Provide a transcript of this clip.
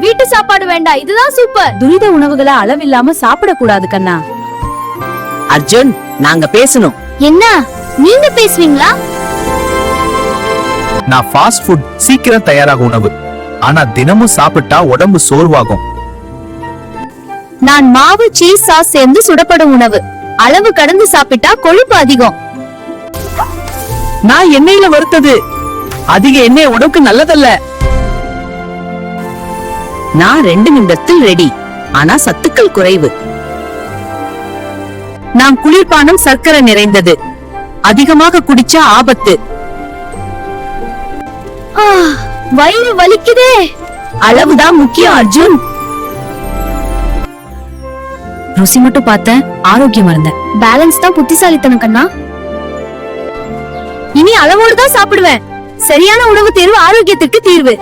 வீட்டு சாப்பாடு வேண்டாம், இதுதான் சூப்பர். துரித உணவுகளை அளவில்லாம சாப்பிடக்கூடாது கண்ணா. அர்ஜுன், நாங்க பேசணும். என்ன நீங்க பேசுவீங்களா? நான் ஃபாஸ்ட் ஃபுட் சீக்கிரம் தயாராக உணவு, ஆனா தினமும் சாப்பிட்டா உடம்பு சோர்வாகும். நான் மாவு சீஸ் சாஸ் சேர்ந்து சுடப்படும் உணவு, அளவு கடந்து சாப்பிட்டா கொழுப்பு அதிகம். நான் எண்ணெயில வறுத்தது, அதிக எண்ணெய் உடம்புக்கு நல்லதல்ல. நான் 2 நிமிடத்தில் ரெடி, ஆனா சத்துக்கள் குறைவு. நான் குளிர்பானம் சர்க்கரை நிறைந்தது, அதிகமாக குடிச்சா ஆபத்து. வயிறு வலிக்குதே. அளவுதான் முக்கியம் அர்ஜுன். ருசி மட்டும் பார்த்தேன், ஆரோக்கியமா இருந்தேன். பேலன்ஸ் தான் புத்திசாலித்தனம் கண்ணா. இனி அளவோடு தான் சாப்பிடுவேன். சரியான உணவு தேர்வு ஆரோக்கியத்திற்கு தீர்வு.